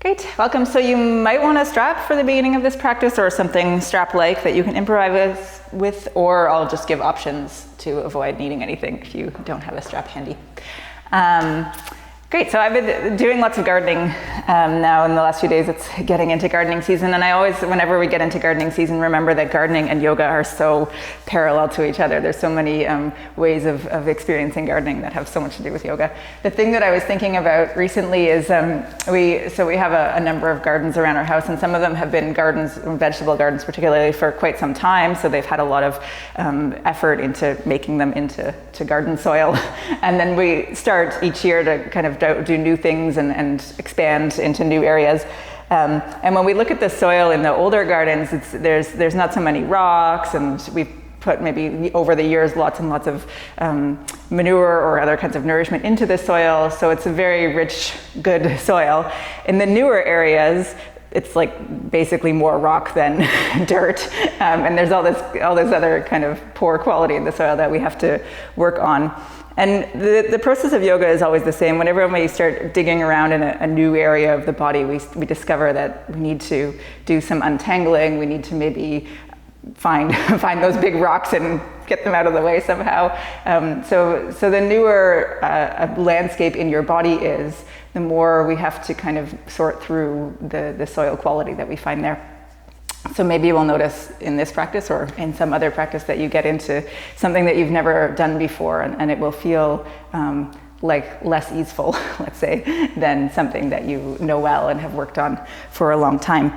Great, welcome. So you might want a strap for the beginning of this practice or something strap-like that you can improvise with, or I'll just give options to avoid needing anything if you don't have a strap handy. Great, so I've been doing lots of gardening now in the last few days. It's getting into gardening season, and I always, whenever we get into gardening season, remember that gardening and yoga are so parallel to each other. There's so many ways of experiencing gardening that have so much to do with yoga. The thing that I was thinking about recently is we have a number of gardens around our house, and some of them have been gardens, vegetable gardens particularly, for quite some time, so they've had a lot of effort into making them into garden soil. And then we start each year to kind of do new things and expand into new areas. And when we look at the soil in the older gardens, there's not so many rocks, and we've put maybe over the years lots and lots of manure or other kinds of nourishment into the soil, so it's a very rich, good soil. In the newer areas, it's like basically more rock than dirt, and there's all this other kind of poor quality in the soil that we have to work on. And the process of yoga is always the same. Whenever we start digging around in a new area of the body, we discover that we need to do some untangling. We need to maybe find those big rocks and get them out of the way somehow. So the newer a landscape in your body is, the more we have to kind of sort through the soil quality that we find there. So maybe you will notice in this practice or in some other practice that you get into something that you've never done before, and it will feel like less easeful, let's say, than something that you know well and have worked on for a long time.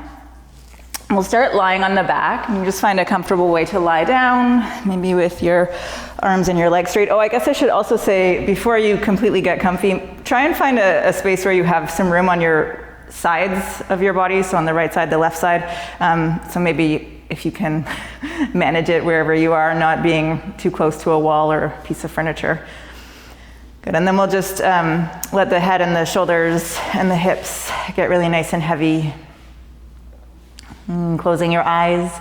We'll start lying on the back, and you just find a comfortable way to lie down, maybe with your arms and your legs straight. Oh, I guess I should also say, before you completely get comfy, try and find a space where you have some room on your sides of your body, so on the right side, the left side. So maybe if you can manage it wherever you are, not being too close to a wall or a piece of furniture. Good, and then we'll just let the head and the shoulders and the hips get really nice and heavy. Closing your eyes,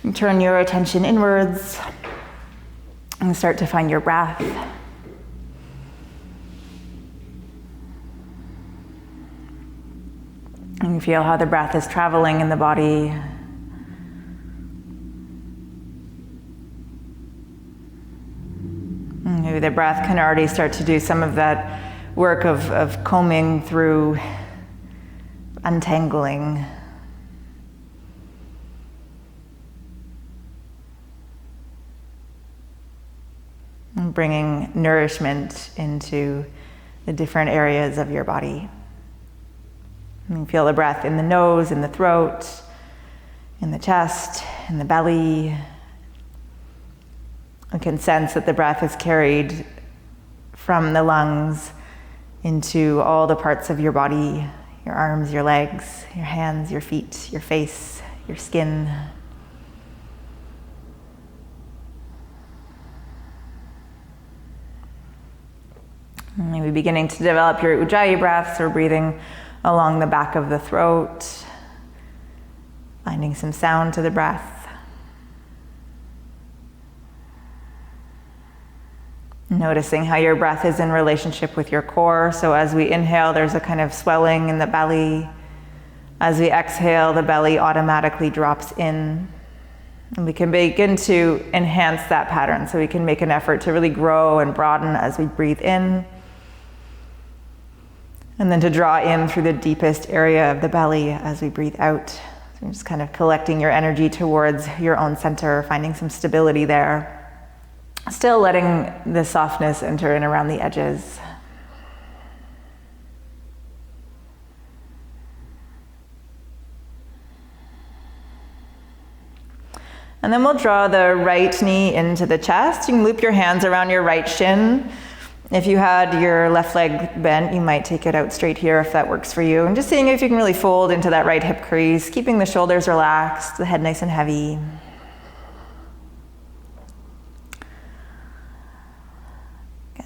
and turn your attention inwards, and start to find your breath. And you feel how the breath is traveling in the body. And maybe the breath can already start to do some of that work of combing through, untangling. And bringing nourishment into the different areas of your body. And you feel the breath in the nose, in the throat, in the chest, in the belly. You can sense that the breath is carried from the lungs into all the parts of your body, your arms, your legs, your hands, your feet, your face, your skin. And maybe beginning to develop your Ujjayi breaths, or breathing along the back of the throat, finding some sound to the breath. Noticing how your breath is in relationship with your core. So as we inhale, there's a kind of swelling in the belly. As we exhale, the belly automatically drops in. And we can begin to enhance that pattern. So we can make an effort to really grow and broaden as we breathe in. And then to draw in through the deepest area of the belly as we breathe out. So you're just kind of collecting your energy towards your own center, finding some stability there. Still letting the softness enter in around the edges. And then we'll draw the right knee into the chest. You can loop your hands around your right shin. If you had your left leg bent, you might take it out straight here if that works for you. And just seeing if you can really fold into that right hip crease, keeping the shoulders relaxed, the head nice and heavy. Good.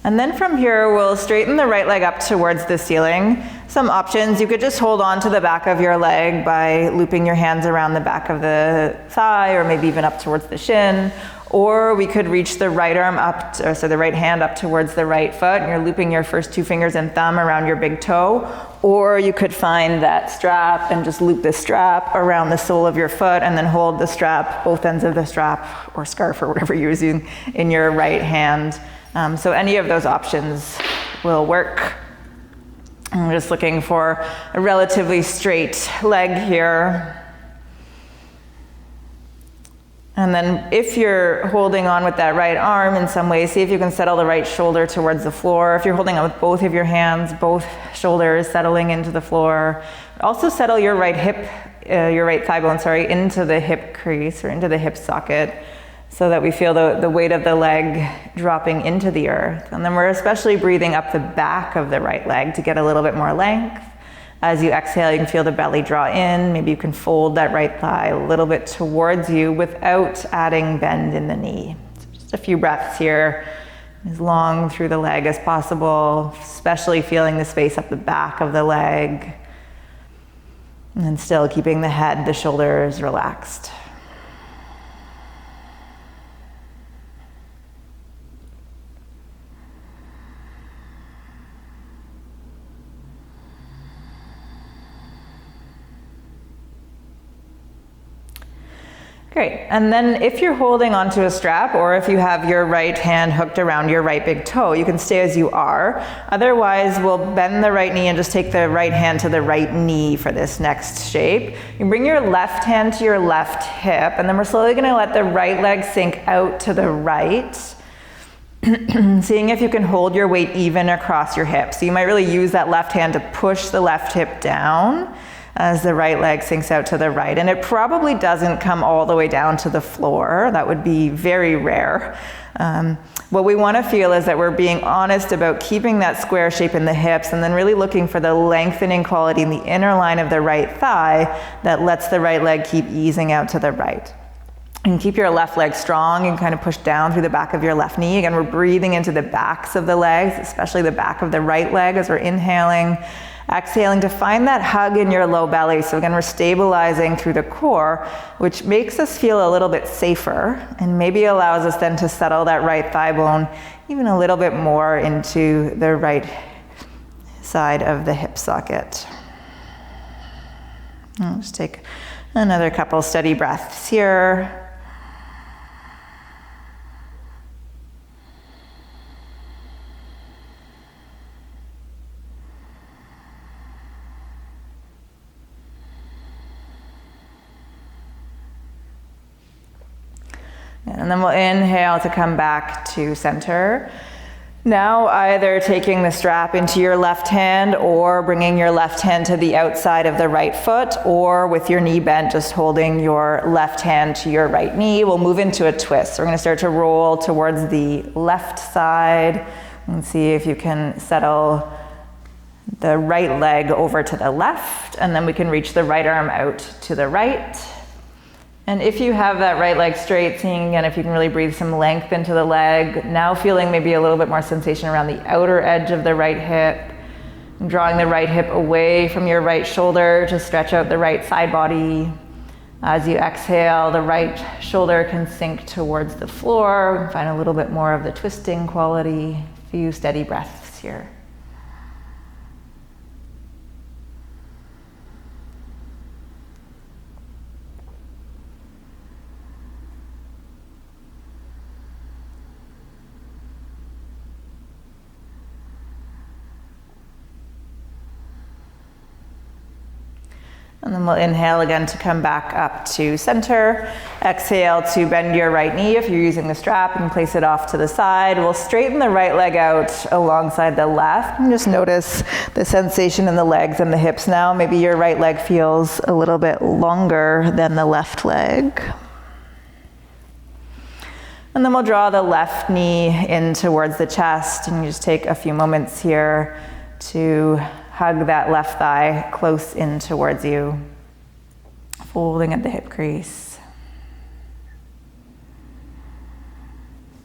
And then from here, we'll straighten the right leg up towards the ceiling. Some options, you could just hold on to the back of your leg by looping your hands around the back of the thigh, or maybe even up towards the shin. Or we could reach the right arm up, so the right hand up towards the right foot, and you're looping your first 2 fingers and thumb around your big toe. Or you could find that strap and just loop the strap around the sole of your foot and then hold the strap, both ends of the strap or scarf or whatever you're using, in your right hand. So any of those options will work. I'm just looking for a relatively straight leg here. And then if you're holding on with that right arm in some way, see if you can settle the right shoulder towards the floor. If you're holding on with both of your hands, both shoulders settling into the floor. Also settle your right hip, your right thigh bone, into the hip crease or into the hip socket so that we feel the weight of the leg dropping into the earth. And then we're especially breathing up the back of the right leg to get a little bit more length. As you exhale, you can feel the belly draw in. Maybe you can fold that right thigh a little bit towards you without adding bend in the knee. So just a few breaths here, as long through the leg as possible, especially feeling the space up the back of the leg. And then still keeping the head, the shoulders relaxed. Great, and then if you're holding onto a strap or if you have your right hand hooked around your right big toe, you can stay as you are. Otherwise, we'll bend the right knee and just take the right hand to the right knee for this next shape. You bring your left hand to your left hip, and then we're slowly gonna let the right leg sink out to the right. Seeing if you can hold your weight even across your hips. So you might really use that left hand to push the left hip down as the right leg sinks out to the right. And it probably doesn't come all the way down to the floor. That would be very rare. What we want to feel is that we're being honest about keeping that square shape in the hips and then really looking for the lengthening quality in the inner line of the right thigh that lets the right leg keep easing out to the right. And keep your left leg strong and kind of push down through the back of your left knee. Again, we're breathing into the backs of the legs, especially the back of the right leg as we're inhaling. Exhaling to find that hug in your low belly. So again, we're stabilizing through the core, which makes us feel a little bit safer and maybe allows us then to settle that right thigh bone even a little bit more into the right side of the hip socket. I'll just take another couple steady breaths here. And then we'll inhale to come back to center. Now either taking the strap into your left hand or bringing your left hand to the outside of the right foot, or with your knee bent, just holding your left hand to your right knee. We'll move into a twist. So we're gonna start to roll towards the left side and see if you can settle the right leg over to the left, and then we can reach the right arm out to the right. And if you have that right leg straight, seeing again if you can really breathe some length into the leg. Now feeling maybe a little bit more sensation around the outer edge of the right hip. Drawing the right hip away from your right shoulder to stretch out the right side body. As you exhale, the right shoulder can sink towards the floor. Find a little bit more of the twisting quality. A few steady breaths here. And then we'll inhale again to come back up to center. Exhale to bend your right knee. If you're using the strap, and place it off to the side. We'll straighten the right leg out alongside the left. And just notice the sensation in the legs and the hips now. Maybe your right leg feels a little bit longer than the left leg. And then we'll draw the left knee in towards the chest, and you just take a few moments here to hug that left thigh close in towards you, folding at the hip crease.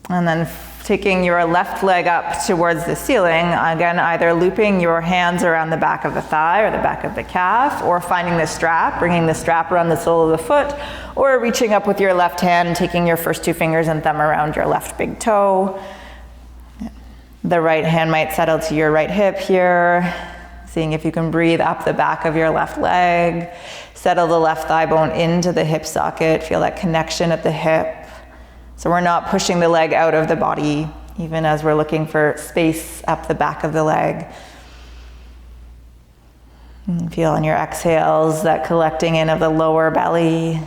And then Taking your left leg up towards the ceiling, again, either looping your hands around the back of the thigh or the back of the calf, or finding the strap, bringing the strap around the sole of the foot, or reaching up with your left hand and taking your first two fingers and thumb around your left big toe. The right hand might settle to your right hip here, seeing if you can breathe up the back of your left leg. Settle the left thigh bone into the hip socket, feel that connection at the hip. So we're not pushing the leg out of the body, even as we're looking for space up the back of the leg. And feel on your exhales that collecting in of the lower belly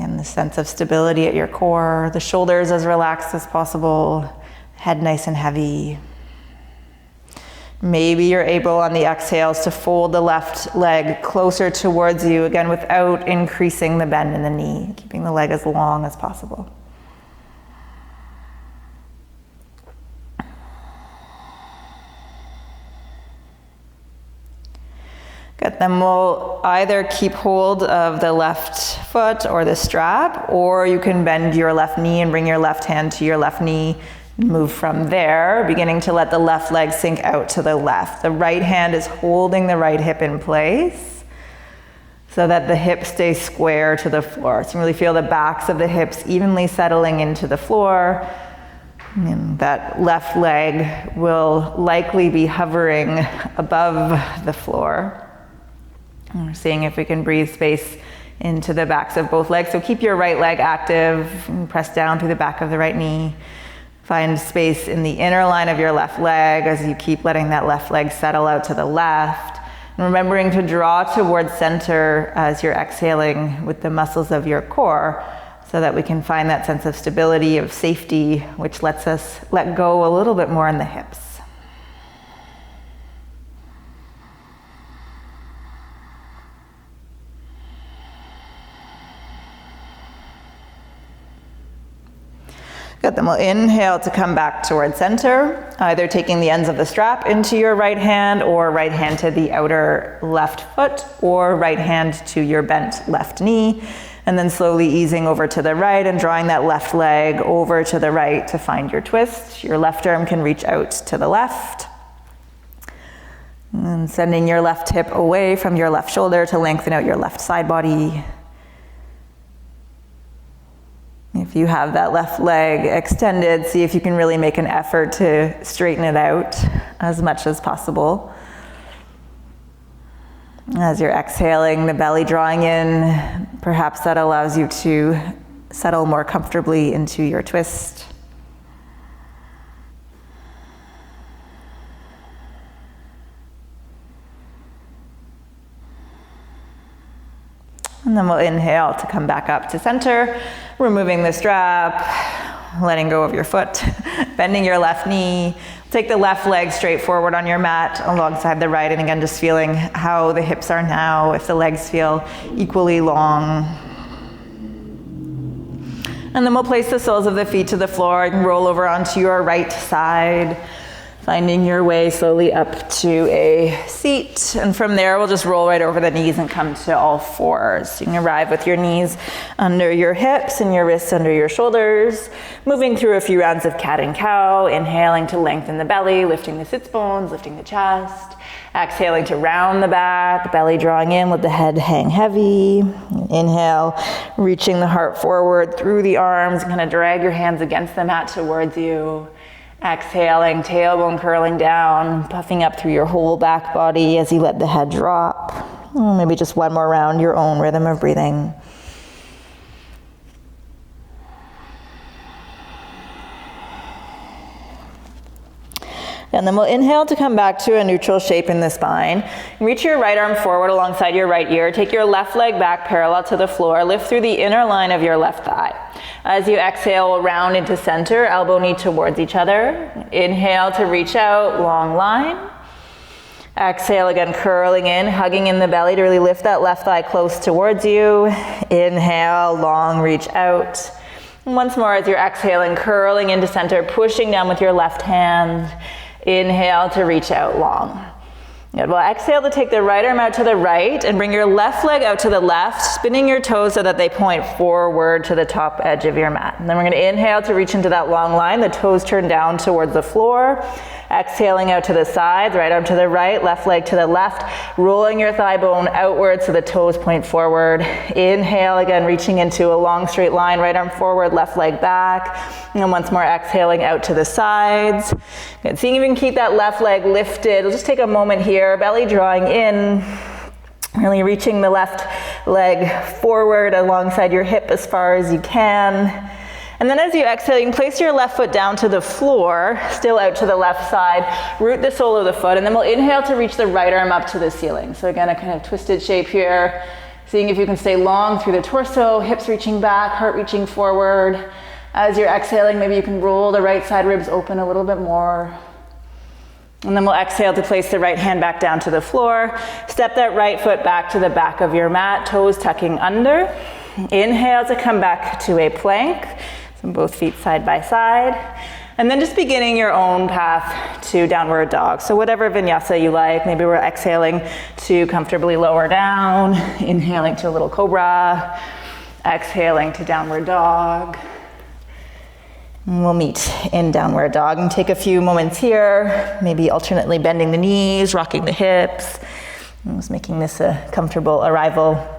and the sense of stability at your core, the shoulders as relaxed as possible, head nice and heavy. Maybe you're able on the exhales to fold the left leg closer towards you, again without increasing the bend in the knee, keeping the leg as long as possible. Good, then we'll either keep hold of the left foot or the strap, or you can bend your left knee and bring your left hand to your left knee. Move from there, beginning to let the left leg sink out to the left. The right hand is holding the right hip in place so that the hip stays square to the floor. So you really feel the backs of the hips evenly settling into the floor. And that left leg will likely be hovering above the floor. And we're seeing if we can breathe space into the backs of both legs. So keep your right leg active, and press down through the back of the right knee. Find space in the inner line of your left leg as you keep letting that left leg settle out to the left. And remembering to draw towards center as you're exhaling with the muscles of your core, so that we can find that sense of stability, of safety, which lets us let go a little bit more in the hips. Good, then we'll inhale to come back towards center, either taking the ends of the strap into your right hand, or right hand to the outer left foot, or right hand to your bent left knee, and then slowly easing over to the right and drawing that left leg over to the right to find your twist. Your left arm can reach out to the left. And sending your left hip away from your left shoulder to lengthen out your left side body. If you have that left leg extended, see if you can really make an effort to straighten it out as much as possible. As you're exhaling, the belly drawing in, perhaps that allows you to settle more comfortably into your twist. And then we'll inhale to come back up to center, removing the strap, letting go of your foot, bending your left knee. Take the left leg straight forward on your mat alongside the right, and again, just feeling how the hips are now, if the legs feel equally long. And then we'll place the soles of the feet to the floor and roll over onto your right side, finding your way slowly up to a seat. And from there, we'll just roll right over the knees and come to all fours. You can arrive with your knees under your hips and your wrists under your shoulders, moving through a few rounds of cat and cow, inhaling to lengthen the belly, lifting the sits bones, lifting the chest. Exhaling to round the back, belly drawing in, let the head hang heavy. Inhale, reaching the heart forward through the arms, and kind of drag your hands against the mat towards you. Exhaling, tailbone curling down, puffing up through your whole back body as you let the head drop. Maybe just one more round, your own rhythm of breathing. And then we'll inhale to come back to a neutral shape in the spine. Reach your right arm forward alongside your right ear. Take your left leg back parallel to the floor. Lift through the inner line of your left thigh. As you exhale, round into center, elbow knee towards each other. Inhale to reach out, long line. Exhale again, curling in, hugging in the belly to really lift that left thigh close towards you. Inhale, long reach out. And once more as you're exhaling, curling into center, pushing down with your left hand. Inhale to reach out long. Good. Well, exhale to take the right arm out to the right and bring your left leg out to the left, spinning your toes so that they point forward to the top edge of your mat. And then we're going to inhale to reach into that long line, the toes turn down towards the floor. Exhaling out to the sides, right arm to the right, left leg to the left, rolling your thigh bone outward so the toes point forward. Inhale again, reaching into a long straight line, right arm forward, left leg back. And then once more exhaling out to the sides. Good. Seeing if you can keep that left leg lifted. We'll just take a moment here, belly drawing in. Really reaching the left leg forward alongside your hip as far as you can. And then as you exhale, you can place your left foot down to the floor, still out to the left side, root the sole of the foot, and then we'll inhale to reach the right arm up to the ceiling. So again, a kind of twisted shape here, seeing if you can stay long through the torso, hips reaching back, heart reaching forward. As you're exhaling, maybe you can roll the right side ribs open a little bit more. And then we'll exhale to place the right hand back down to the floor. Step that right foot back to the back of your mat, toes tucking under. Inhale to come back to a plank. Both feet side by side. And then just beginning your own path to downward dog. So whatever vinyasa you like, maybe we're exhaling to comfortably lower down, inhaling to a little cobra, exhaling to downward dog. And we'll meet in downward dog and take a few moments here, maybe alternately bending the knees, rocking the hips, and just making this a comfortable arrival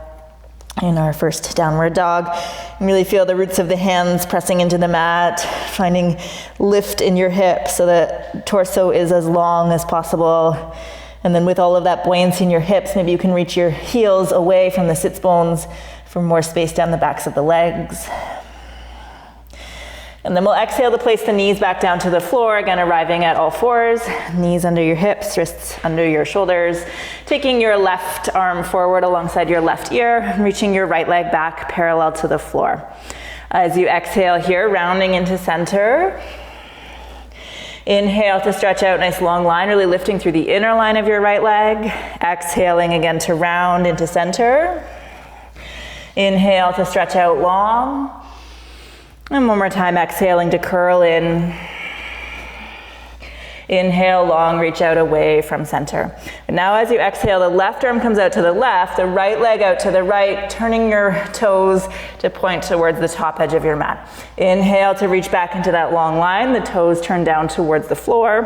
in our first downward dog. And really feel the roots of the hands pressing into the mat, finding lift in your hips so that torso is as long as possible. And then with all of that buoyancy in your hips, maybe you can reach your heels away from the sits bones for more space down the backs of the legs. And then we'll exhale to place the knees back down to the floor, again arriving at all fours, knees under your hips, wrists under your shoulders, taking your left arm forward alongside your left ear, reaching your right leg back parallel to the floor. As you exhale here, rounding into center. Inhale to stretch out, nice long line, really lifting through the inner line of your right leg. Exhaling again to round into center. Inhale to stretch out long. And one more time, exhaling to curl in. Inhale, long, reach out away from center. And now as you exhale, the left arm comes out to the left, the right leg out to the right, turning your toes to point towards the top edge of your mat. Inhale to reach back into that long line, the toes turn down towards the floor.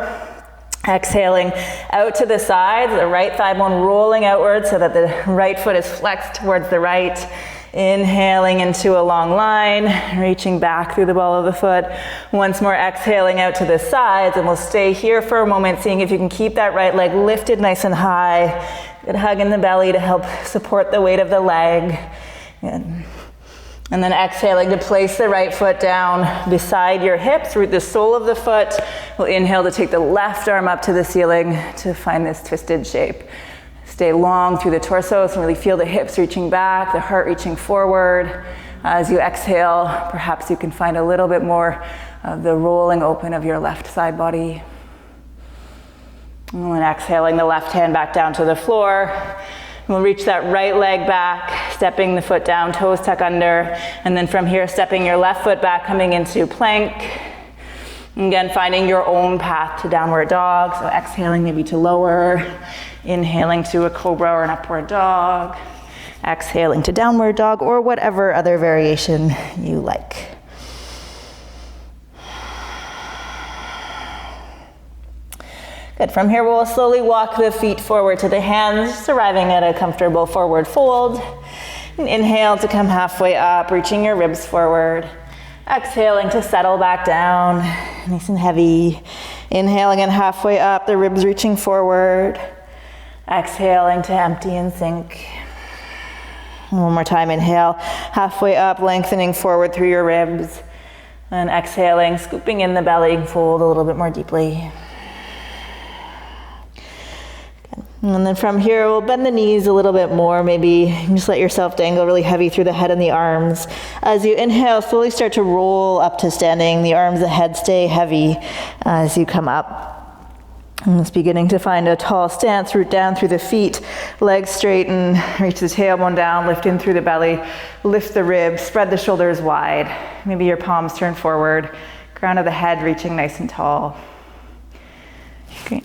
Exhaling out to the sides, the right thigh bone rolling outward so that the right foot is flexed towards the right. Inhaling into a long line, reaching back through the ball of the foot. Once more exhaling out to the sides, and we'll stay here for a moment, seeing if you can keep that right leg lifted nice and high. Good hug in the belly to help support the weight of the leg. Good. And then exhaling to place the right foot down beside your hips, root the sole of the foot. We'll inhale to take the left arm up to the ceiling to find this twisted shape. Stay long through the torso, so really feel the hips reaching back, the heart reaching forward. As you exhale, perhaps you can find a little bit more of the rolling open of your left side body. And then exhaling the left hand back down to the floor. We'll reach that right leg back, stepping the foot down, toes tuck under. And then from here, stepping your left foot back, coming into plank. Again, finding your own path to downward dog. So exhaling maybe to lower. Inhaling to a cobra or an upward dog. Exhaling to downward dog or whatever other variation you like. Good. From here, we'll slowly walk the feet forward to the hands, just arriving at a comfortable forward fold. And inhale to come halfway up, reaching your ribs forward. Exhaling to settle back down, nice and heavy. Inhaling and halfway up, the ribs reaching forward. Exhaling to empty and sink. One more time, inhale, halfway up, lengthening forward through your ribs. And exhaling, scooping in the belly, fold a little bit more deeply. And then from here, we'll bend the knees a little bit more. Maybe just let yourself dangle really heavy through the head and the arms. As you inhale, slowly start to roll up to standing. The arms, the head stay heavy as you come up. And it's beginning to find a tall stance, root down through the feet, legs straighten, reach the tailbone down, lift in through the belly, lift the ribs, spread the shoulders wide. Maybe your palms turn forward, crown of the head reaching nice and tall. Great.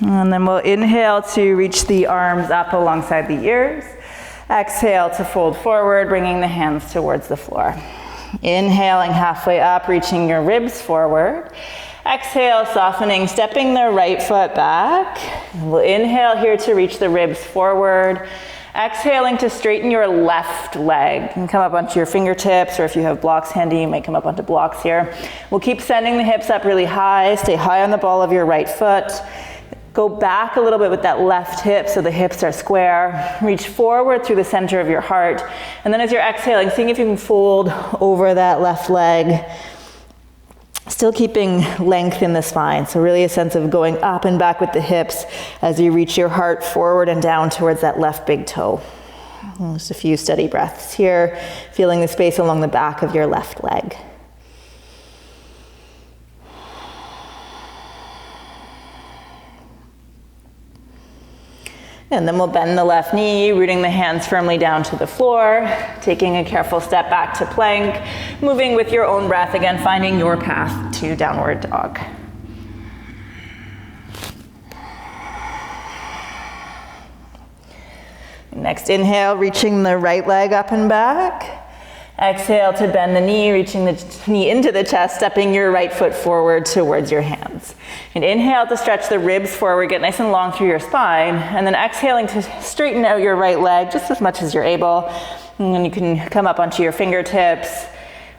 And then we'll inhale to reach the arms up alongside the ears. Exhale to fold forward, bringing the hands towards the floor. Inhaling halfway up, reaching your ribs forward. Exhale, softening, stepping the right foot back. And we'll inhale here to reach the ribs forward. Exhaling to straighten your left leg. You can come up onto your fingertips, or if you have blocks handy, you might come up onto blocks here. We'll keep sending the hips up really high. Stay high on the ball of your right foot. Go back a little bit with that left hip so the hips are square. Reach forward through the center of your heart. And then as you're exhaling, seeing if you can fold over that left leg. Still keeping length in the spine. So really a sense of going up and back with the hips as you reach your heart forward and down towards that left big toe. Just a few steady breaths here, feeling the space along the back of your left leg. And then we'll bend the left knee, rooting the hands firmly down to the floor, taking a careful step back to plank, moving with your own breath, again, finding your path to downward dog. Next inhale, reaching the right leg up and back. Exhale to bend the knee, reaching the knee into the chest, stepping your right foot forward towards your hands. And inhale to stretch the ribs forward, get nice and long through your spine. And then exhaling to straighten out your right leg just as much as you're able. And then you can come up onto your fingertips,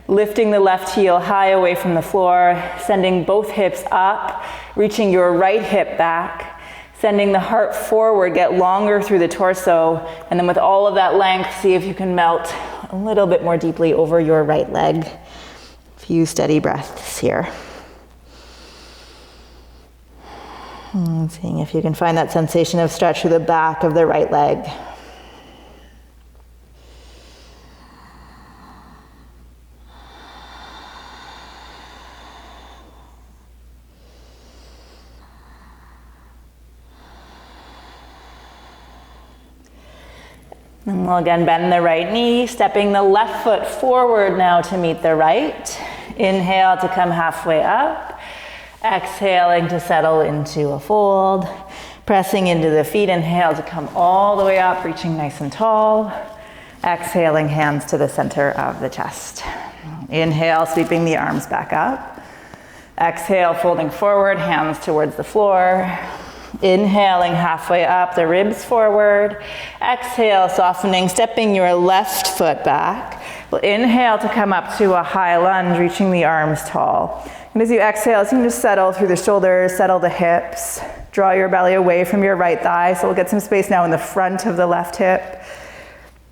lifting the left heel high away from the floor, sending both hips up, reaching your right hip back, sending the heart forward, get longer through the torso. And then with all of that length, see if you can melt a little bit more deeply over your right leg. A few steady breaths here. And seeing if you can find that sensation of stretch through the back of the right leg. And we'll again bend the right knee, stepping the left foot forward now to meet the right. Inhale to come halfway up. Exhaling to settle into a fold. Pressing into the feet, inhale to come all the way up, reaching nice and tall. Exhaling, hands to the center of the chest. Inhale, sweeping the arms back up. Exhale, folding forward, hands towards the floor. Inhaling halfway up, the ribs forward. Exhale, softening, stepping your left foot back. We'll inhale to come up to a high lunge, reaching the arms tall. And as you exhale, you can just settle through the shoulders, settle the hips. Draw your belly away from your right thigh. So we'll get some space now in the front of the left hip.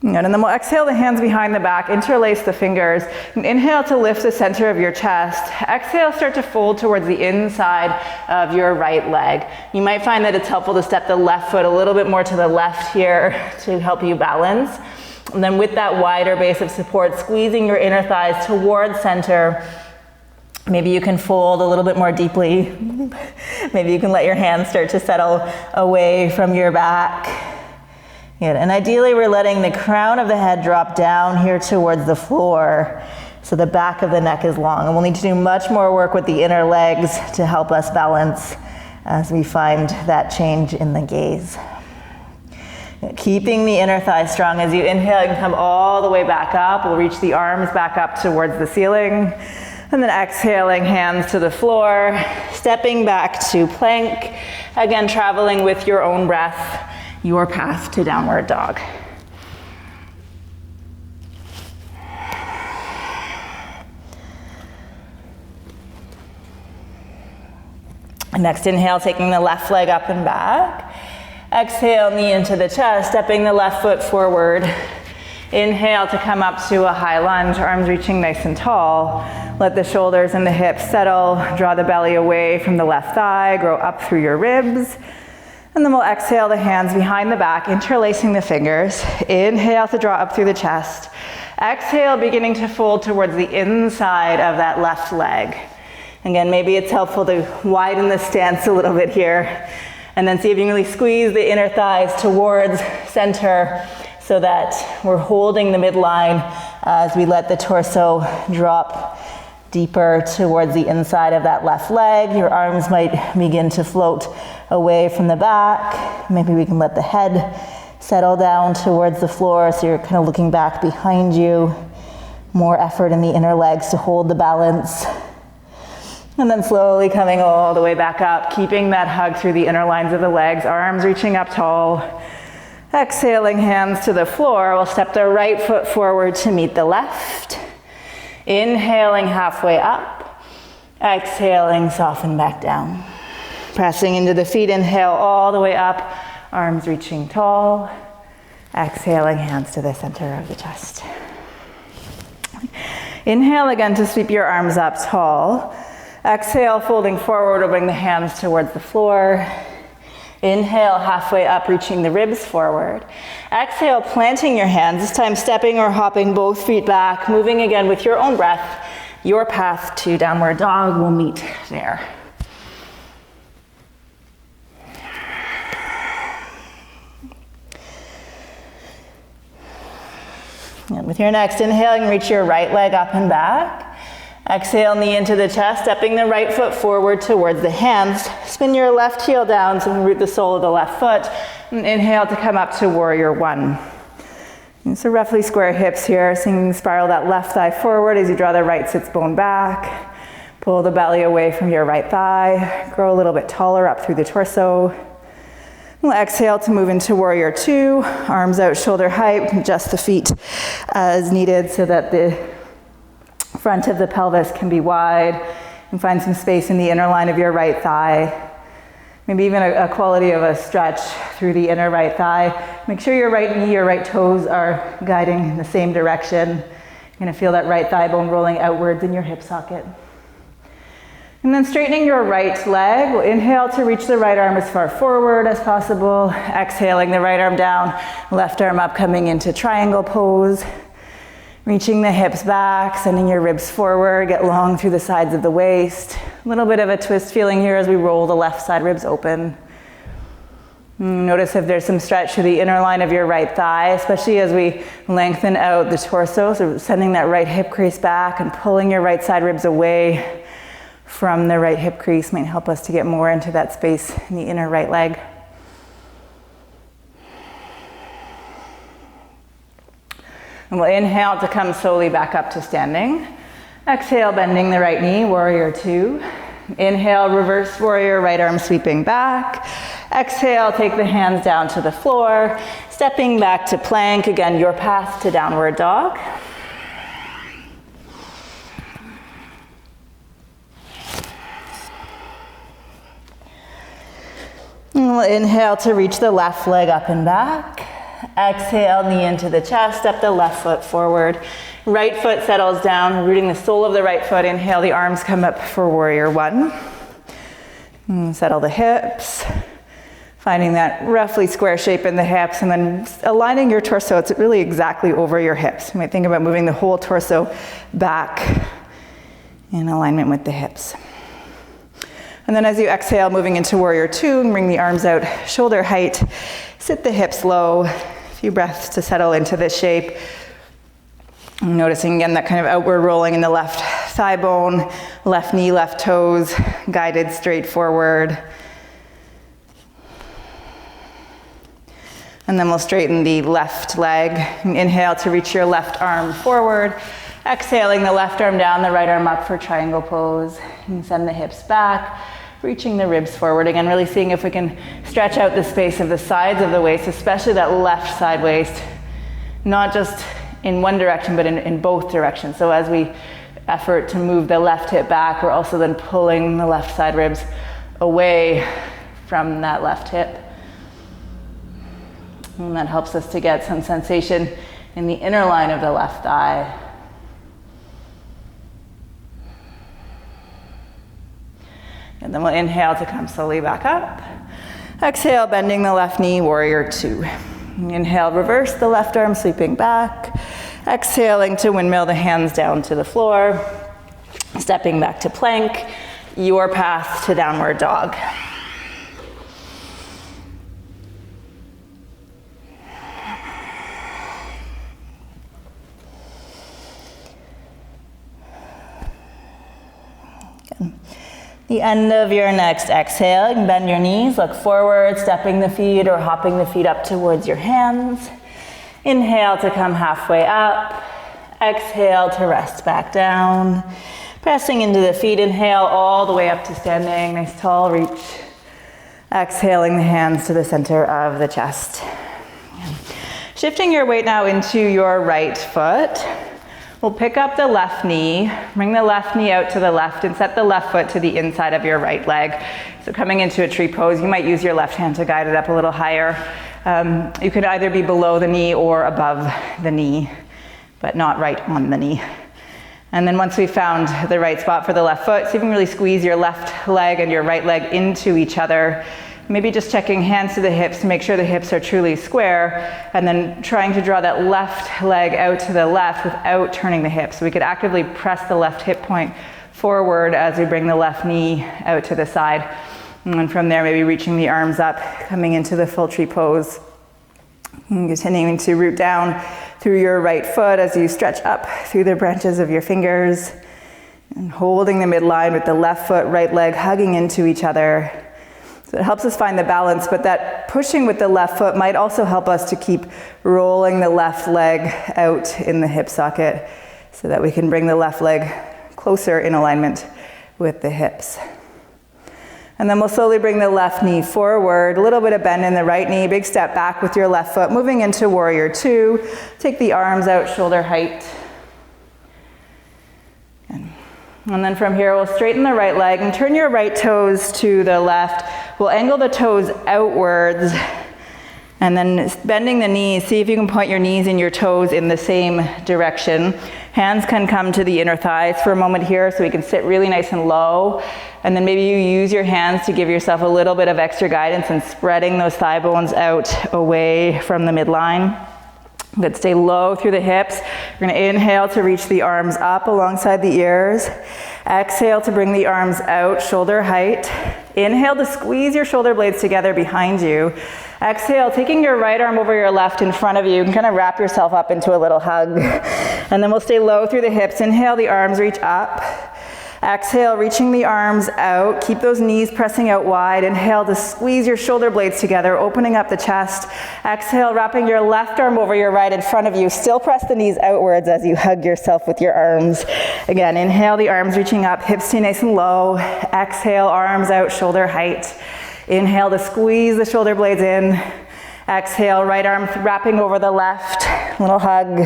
And then we'll exhale the hands behind the back, interlace the fingers, and inhale to lift the center of your chest. Exhale, start to fold towards the inside of your right leg. You might find that it's helpful to step the left foot a little bit more to the left here to help you balance. And then with that wider base of support, squeezing your inner thighs towards center. Maybe you can fold a little bit more deeply. Maybe you can let your hands start to settle away from your back. Good. And ideally we're letting the crown of the head drop down here towards the floor so the back of the neck is long. And we'll need to do much more work with the inner legs to help us balance as we find that change in the gaze. Keeping the inner thigh strong. As you inhale, you can come all the way back up. We'll reach the arms back up towards the ceiling. And then exhaling, hands to the floor, stepping back to plank. Again, traveling with your own breath, your path to downward dog. Next inhale, taking the left leg up and back. Exhale, knee into the chest, stepping the left foot forward. Inhale to come up to a high lunge, arms reaching nice and tall. Let the shoulders and the hips settle. Draw the belly away from the left thigh, grow up through your ribs. And then we'll exhale the hands behind the back, interlacing the fingers. Inhale to draw up through the chest. Exhale, beginning to fold towards the inside of that left leg. Again, maybe it's helpful to widen the stance a little bit here. And then see if you can really squeeze the inner thighs towards center so that we're holding the midline as we let the torso drop deeper towards the inside of that left leg. Your arms might begin to float away from the back. Maybe we can let the head settle down towards the floor so you're kind of looking back behind you. More effort in the inner legs to hold the balance. And then slowly coming all the way back up, keeping that hug through the inner lines of the legs, arms reaching up tall. Exhaling, hands to the floor. We'll step the right foot forward to meet the left. Inhaling halfway up. Exhaling, soften back down. Pressing into the feet, inhale all the way up, arms reaching tall. Exhaling, hands to the center of the chest. Inhale again to sweep your arms up tall. Exhale, folding forward, we'll bring the hands towards the floor. Inhale, halfway up, reaching the ribs forward. Exhale, planting your hands, this time stepping or hopping both feet back, moving again with your own breath. Your path to downward dog will meet there. And with your next inhale, you can reach your right leg up and back. Exhale, knee into the chest, stepping the right foot forward towards the hands. Spin your left heel down so root the sole of the left foot. And inhale to come up to warrior one. And so roughly square hips here, so you can spiral that left thigh forward as you draw the right sits bone back. Pull the belly away from your right thigh. Grow a little bit taller up through the torso. We'll exhale to move into warrior two. Arms out shoulder height, adjust the feet as needed so that the front of the pelvis can be wide, and find some space in the inner line of your right thigh. Maybe even a quality of a stretch through the inner right thigh. Make sure your right knee, your right toes are guiding in the same direction. You're gonna feel that right thigh bone rolling outwards in your hip socket. And then straightening your right leg, we'll inhale to reach the right arm as far forward as possible. Exhaling the right arm down, left arm up, coming into triangle pose. Reaching the hips back, sending your ribs forward, get long through the sides of the waist. A little bit of a twist feeling here as we roll the left side ribs open. Notice if there's some stretch through the inner line of your right thigh, especially as we lengthen out the torso. So sending that right hip crease back and pulling your right side ribs away from the right hip crease might help us to get more into that space in the inner right leg. And we'll inhale to come slowly back up to standing. Exhale, bending the right knee, warrior two. Inhale, reverse warrior, right arm sweeping back. Exhale, take the hands down to the floor. Stepping back to plank, again, your path to downward dog. And we'll inhale to reach the left leg up and back. Exhale, knee into the chest, step the left foot forward. Right foot settles down, rooting the sole of the right foot. Inhale, the arms come up for warrior one. And settle the hips, finding that roughly square shape in the hips, and then aligning your torso. It's really exactly over your hips. You might think about moving the whole torso back in alignment with the hips. And then as you exhale, moving into warrior two, bring the arms out shoulder height. Sit the hips low, a few breaths to settle into this shape. Noticing again that kind of outward rolling in the left thigh bone, left knee, left toes, guided straight forward. And then we'll straighten the left leg. Inhale to reach your left arm forward. Exhaling the left arm down, the right arm up for triangle pose. And send the hips back. Reaching the ribs forward. Again, really seeing if we can stretch out the space of the sides of the waist, especially that left side waist. Not just in one direction, but in both directions. So as we effort to move the left hip back, we're also then pulling the left side ribs away from that left hip. And that helps us to get some sensation in the inner line of the left thigh. And then we'll inhale to come slowly back up. Exhale, bending the left knee, warrior two. Inhale, reverse the left arm, sweeping back. Exhaling to windmill the hands down to the floor. Stepping back to plank, your path to downward dog. The end of your next exhale, you can bend your knees, look forward, stepping the feet or hopping the feet up towards your hands. Inhale to come halfway up. Exhale to rest back down. Pressing into the feet, inhale all the way up to standing, nice tall reach. Exhaling the hands to the center of the chest. Shifting your weight now into your right foot. We'll pick up the left knee, bring the left knee out to the left and set the left foot to the inside of your right leg. So coming into a tree pose, you might use your left hand to guide it up a little higher. You could either be below the knee or above the knee, but not right on the knee. And then once we've found the right spot for the left foot, see if you can really squeeze your left leg and your right leg into each other. Maybe just checking hands to the hips to make sure the hips are truly square, and then trying to draw that left leg out to the left without turning the hips. So we could actively press the left hip point forward as we bring the left knee out to the side. And from there, maybe reaching the arms up, coming into the full tree pose. And continuing to root down through your right foot as you stretch up through the branches of your fingers. And holding the midline with the left foot, right leg hugging into each other. So it helps us find the balance, but that pushing with the left foot might also help us to keep rolling the left leg out in the hip socket so that we can bring the left leg closer in alignment with the hips. And then we'll slowly bring the left knee forward, a little bit of bend in the right knee, big step back with your left foot, moving into warrior two. Take the arms out, shoulder height. And then from here, we'll straighten the right leg and turn your right toes to the left. We'll angle the toes outwards and then bending the knees. See if you can point your knees and your toes in the same direction. Hands can come to the inner thighs for a moment here so we can sit really nice and low. And then maybe you use your hands to give yourself a little bit of extra guidance and spreading those thigh bones out away from the midline. Good, stay low through the hips. You're gonna inhale to reach the arms up alongside the ears. Exhale to bring the arms out, shoulder height. Inhale to squeeze your shoulder blades together behind you. Exhale, taking your right arm over your left in front of you. You can kind of wrap yourself up into a little hug. And then we'll stay low through the hips. Inhale, the arms reach up. Exhale, reaching the arms out. Keep those knees pressing out wide. Inhale to squeeze your shoulder blades together, opening up the chest. Exhale, wrapping your left arm over your right in front of you. Still press the knees outwards as you hug yourself with your arms. Again, inhale, the arms reaching up, hips stay nice and low. Exhale, arms out, shoulder height. Inhale to squeeze the shoulder blades in. Exhale, right arm wrapping over the left, little hug.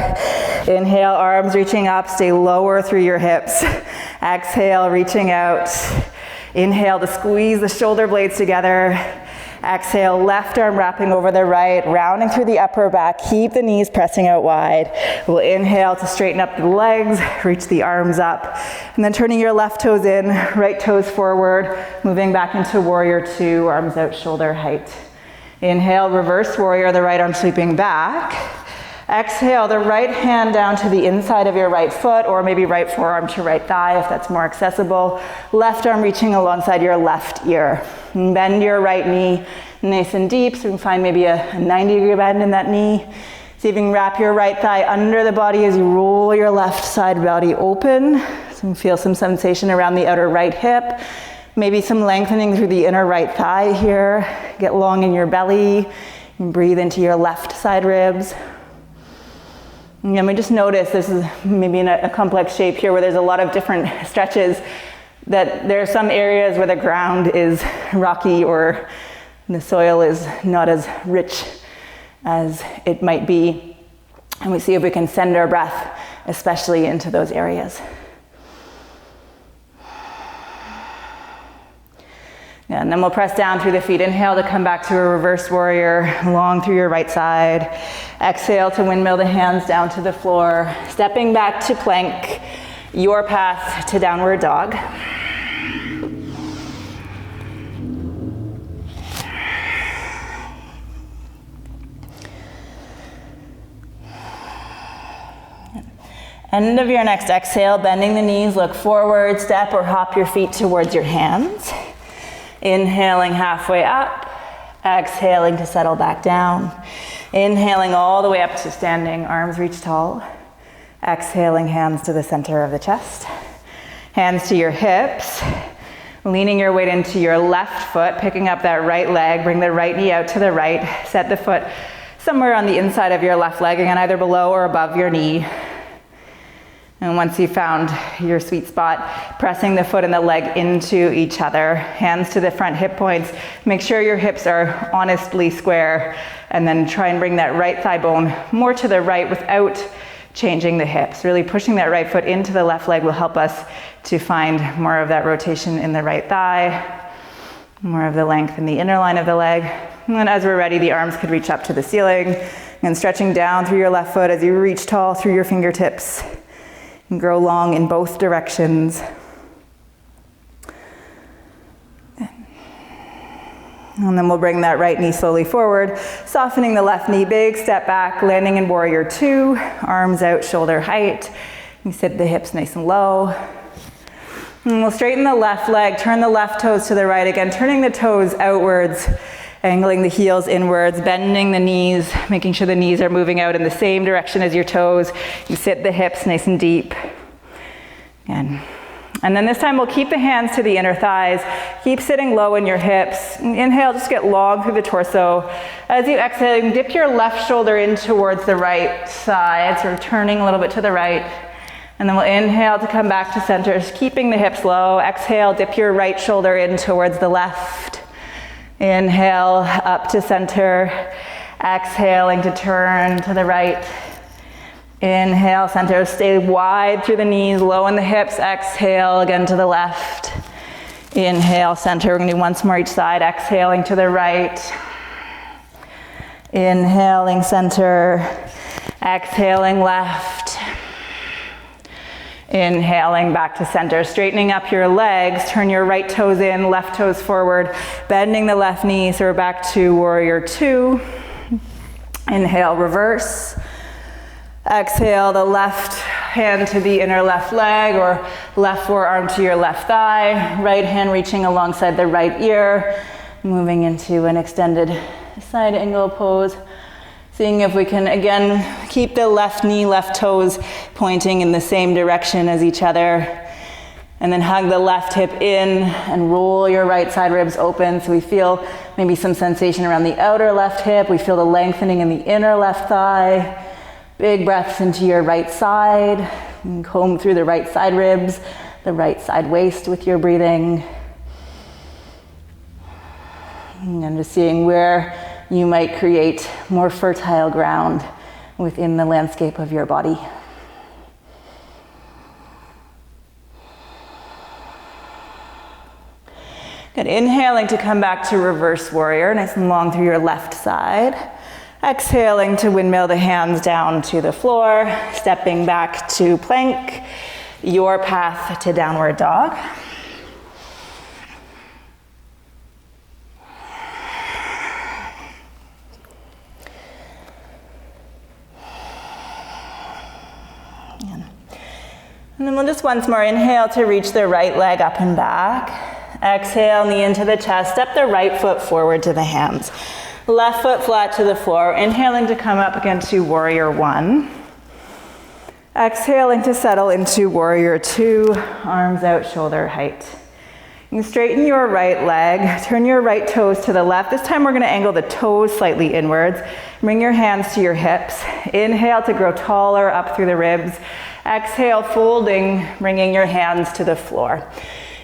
Inhale, arms reaching up, stay lower through your hips. Exhale, reaching out. Inhale to squeeze the shoulder blades together. Exhale, left arm wrapping over the right, rounding through the upper back. Keep the knees pressing out wide. We'll inhale to straighten up the legs, reach the arms up, and then turning your left toes in, right toes forward, moving back into warrior two, arms out, shoulder height. Inhale, reverse warrior, the right arm sweeping back. Exhale, the right hand down to the inside of your right foot, or maybe right forearm to right thigh if that's more accessible. Left arm reaching alongside your left ear. And bend your right knee nice and deep, so you can find maybe a 90-degree bend in that knee. See if you can wrap your right thigh under the body as you roll your left side body open. So you can feel some sensation around the outer right hip. Maybe some lengthening through the inner right thigh here. Get long in your belly. And breathe into your left side ribs. And then we just notice this is maybe in a complex shape here where there's a lot of different stretches, that there are some areas where the ground is rocky or the soil is not as rich as it might be. And we see if we can send our breath especially into those areas. And then we'll press down through the feet. Inhale to come back to a reverse warrior, long through your right side. Exhale to windmill the hands down to the floor. Stepping back to plank, your path to downward dog. End of your next exhale, bending the knees, look forward, step or hop your feet towards your hands. Inhaling halfway up, exhaling to settle back down. Inhaling all the way up to standing, arms reach tall. Exhaling, hands to the center of the chest. Hands to your hips. Leaning your weight into your left foot, picking up that right leg, bring the right knee out to the right, set the foot somewhere on the inside of your left leg, again, either below or above your knee. And once you've found your sweet spot, pressing the foot and the leg into each other, hands to the front hip points. Make sure your hips are honestly square, and then try and bring that right thigh bone more to the right without changing the hips. Really pushing that right foot into the left leg will help us to find more of that rotation in the right thigh, more of the length in the inner line of the leg. And then as we're ready, the arms could reach up to the ceiling, and stretching down through your left foot as you reach tall through your fingertips and grow long in both directions. And then we'll bring that right knee slowly forward, softening the left knee, big step back, landing in warrior two, arms out shoulder height. You sit the hips nice and low. And we'll straighten the left leg, turn the left toes to the right again, turning the toes outwards, angling the heels inwards, bending the knees, making sure the knees are moving out in the same direction as your toes. You sit the hips nice and deep. Again. And then this time we'll keep the hands to the inner thighs. Keep sitting low in your hips. Inhale, just get long through the torso. As you exhale, dip your left shoulder in towards the right side, sort of turning a little bit to the right. And then we'll inhale to come back to center, keeping the hips low. Exhale, dip your right shoulder in towards the left. Inhale, up to center. Exhaling to turn to the right. Inhale, center, stay wide through the knees, low in the hips. Exhale, again to the left. Inhale, center. We're gonna do once more each side. Exhaling to the right. Inhaling, center. Exhaling, left. Inhaling back to center, straightening up your legs, turn your right toes in, left toes forward, bending the left knee, so we're back to warrior two. Inhale, reverse. Exhale, the left hand to the inner left leg, or left forearm to your left thigh, right hand reaching alongside the right ear, moving into an extended side angle pose. Seeing if we can, again, keep the left knee, left toes pointing in the same direction as each other. And then hug the left hip in and roll your right side ribs open. So we feel maybe some sensation around the outer left hip. We feel the lengthening in the inner left thigh. Big breaths into your right side. And comb through the right side ribs, the right side waist with your breathing. And just seeing where you might create more fertile ground within the landscape of your body. Good, inhaling to come back to reverse warrior, nice and long through your left side. Exhaling to windmill the hands down to the floor, stepping back to plank, your path to downward dog. And then we'll just once more inhale to reach the right leg up and back. Exhale, knee into the chest, step the right foot forward to the hands. Left foot flat to the floor, inhaling to come up again to warrior one. Exhaling to settle into warrior two, arms out shoulder height. You straighten your right leg, turn your right toes to the left. This time we're gonna angle the toes slightly inwards. Bring your hands to your hips. Inhale to grow taller up through the ribs. Exhale, folding, bringing your hands to the floor.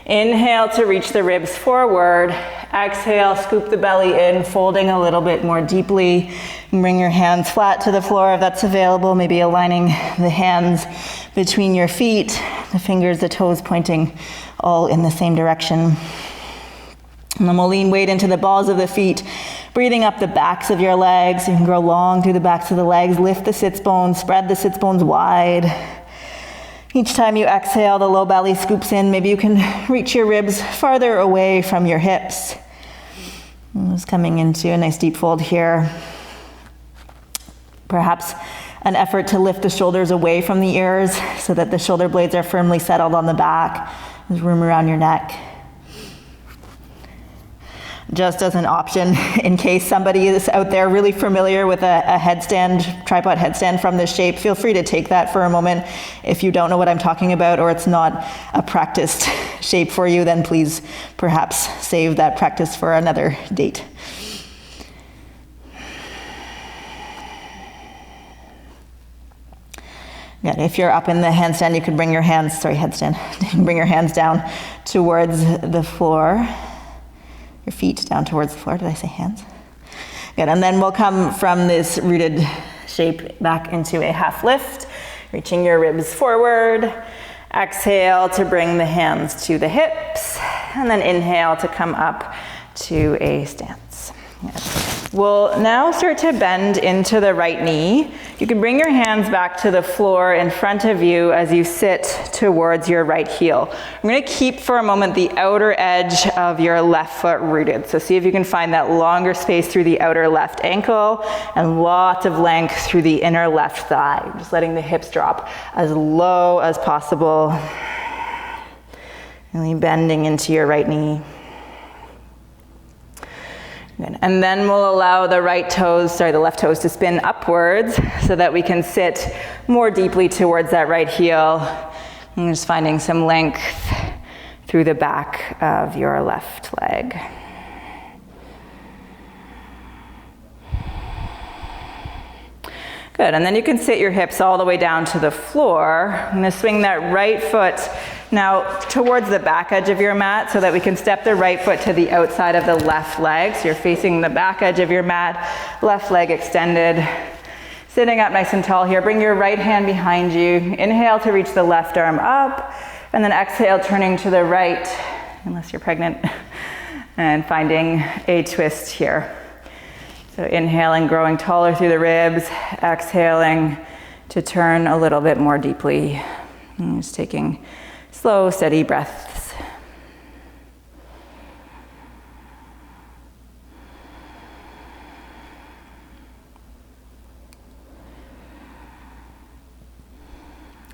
Inhale to reach the ribs forward. Exhale, scoop the belly in, folding a little bit more deeply. And bring your hands flat to the floor if that's available. Maybe aligning the hands between your feet, the fingers, the toes pointing all in the same direction. And then we'll lean weight into the balls of the feet, breathing up the backs of your legs. You can grow long through the backs of the legs. Lift the sits bones, spread the sits bones wide. Each time you exhale, the low belly scoops in. Maybe you can reach your ribs farther away from your hips. And just coming into a nice deep fold here. Perhaps an effort to lift the shoulders away from the ears so that the shoulder blades are firmly settled on the back. There's room around your neck. just as an option in case somebody is out there really familiar with a headstand, tripod headstand from this shape. Feel free to take that for a moment. If you don't know what I'm talking about or it's not a practiced shape for you, then please perhaps save that practice for another date. Yeah, if you're up in the handstand, you can bring your hands, headstand, you can bring your hands down towards the floor. Your feet down towards the floor. Did I say hands? Good, and then we'll come from this rooted shape back into a half lift, reaching your ribs forward. Exhale to bring the hands to the hips, and then inhale to come up to a stance. Good. We'll now start to bend into the right knee. You can bring your hands back to the floor in front of you as you sit towards your right heel. I'm going to keep for a moment the outer edge of your left foot rooted. So see if you can find that longer space through the outer left ankle and lots of length through the inner left thigh. Just letting the hips drop as low as possible. Really bending into your right knee. Good. And then we'll allow the the left toes to spin upwards so that we can sit more deeply towards that right heel. And just finding some length through the back of your left leg. Good, and then you can sit your hips all the way down to the floor. I'm gonna swing that right foot now towards the back edge of your mat so that we can step the right foot to the outside of the left leg. So you're facing the back edge of your mat, left leg extended. Sitting up nice and tall here. Bring your right hand behind you. Inhale to reach the left arm up, and then exhale, turning to the right, unless you're pregnant, and finding a twist here. So inhaling, growing taller through the ribs, exhaling to turn a little bit more deeply. And just taking slow, steady breaths.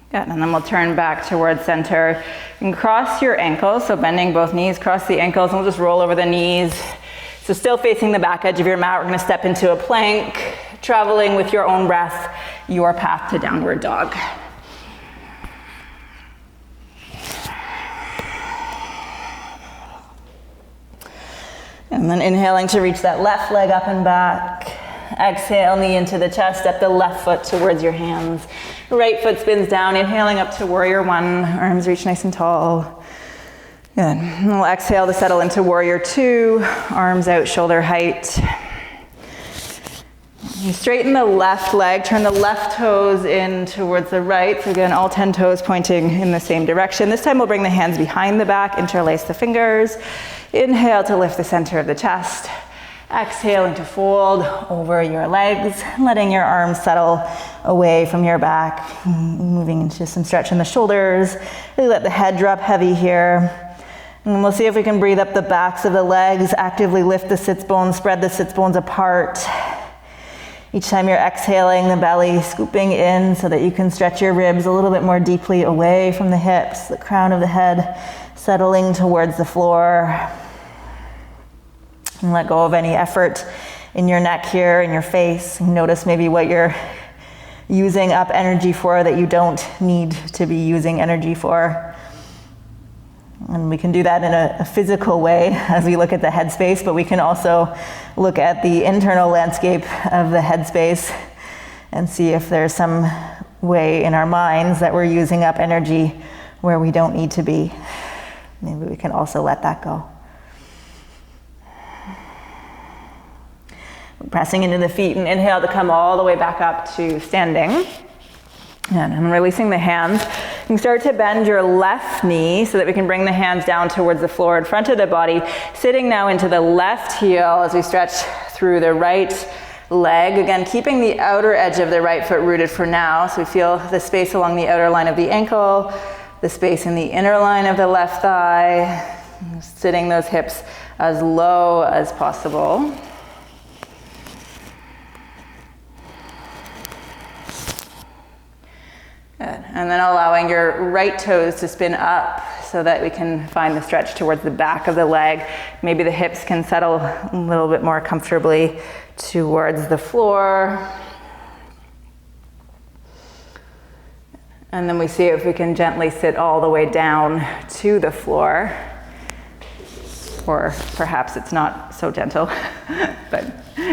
Good, and then we'll turn back towards center and cross your ankles. So bending both knees, cross the ankles, and we'll just roll over the knees. So still facing the back edge of your mat, we're gonna step into a plank, traveling with your own breath, your path to downward dog. And then inhaling to reach that left leg up and back. Exhale, knee into the chest, step the left foot towards your hands. Right foot spins down, inhaling up to warrior one, arms reach nice and tall. Good. And we'll exhale to settle into warrior two, arms out, shoulder height. You straighten the left leg, turn the left toes in towards the right. So again, all 10 toes pointing in the same direction. This time we'll bring the hands behind the back, interlace the fingers. Inhale to lift the center of the chest. Exhaling to fold over your legs, letting your arms settle away from your back. Moving into some stretch in the shoulders. Really let the head drop heavy here. And we'll see if we can breathe up the backs of the legs, actively lift the sits bones, spread the sits bones apart. Each time you're exhaling, the belly scooping in so that you can stretch your ribs a little bit more deeply away from the hips, the crown of the head settling towards the floor. And let go of any effort in your neck here, in your face. Notice maybe what you're using up energy for that you don't need to be using energy for. And we can do that in a physical way as we look at the headspace, but we can also look at the internal landscape of the headspace and see if there's some way in our minds that we're using up energy where we don't need to be. Maybe we can also let that go. Pressing into the feet and inhale to come all the way back up to standing. And I'm releasing the hands. You can start to bend your left knee so that we can bring the hands down towards the floor in front of the body. Sitting now into the left heel as we stretch through the right leg. Again, keeping the outer edge of the right foot rooted for now. So we feel the space along the outer line of the ankle, the space in the inner line of the left thigh. Sitting those hips as low as possible. Good. And then allowing your right toes to spin up, so that we can find the stretch towards the back of the leg. Maybe the hips can settle a little bit more comfortably towards the floor. And then we see if we can gently sit all the way down to the floor. Or perhaps it's not so gentle, but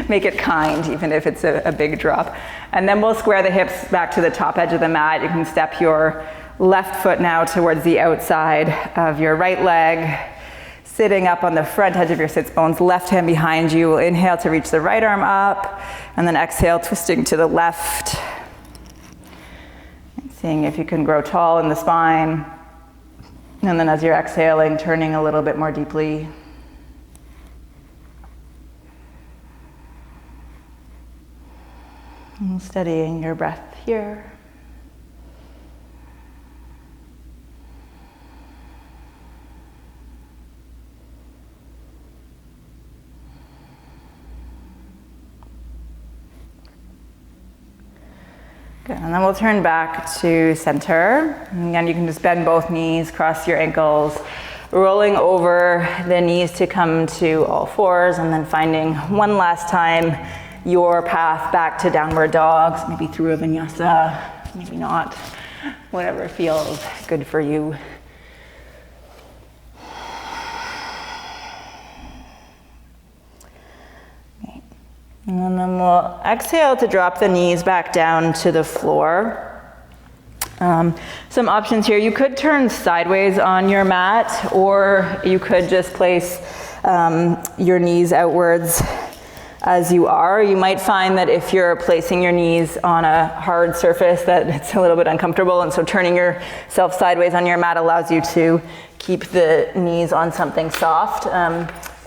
make it kind, even if it's a big drop. And then we'll square the hips back to the top edge of the mat. You can step your left foot now towards the outside of your right leg, sitting up on the front edge of your sits bones, left hand behind you. We'll inhale to reach the right arm up, and then exhale, twisting to the left. Seeing if you can grow tall in the spine. And then as you're exhaling, turning a little bit more deeply. And steadying your breath here. Good, and then we'll turn back to center. And again, you can just bend both knees, cross your ankles, rolling over the knees to come to all fours, and then finding one last time your path back to downward dogs, maybe through a vinyasa, maybe not, whatever feels good for you. Okay. And then we'll exhale to drop the knees back down to the floor. Some options here. You could turn sideways on your mat, or you could just place your knees outwards as you are. You might find that if you're placing your knees on a hard surface that it's a little bit uncomfortable, and so turning yourself sideways on your mat allows you to keep the knees on something soft,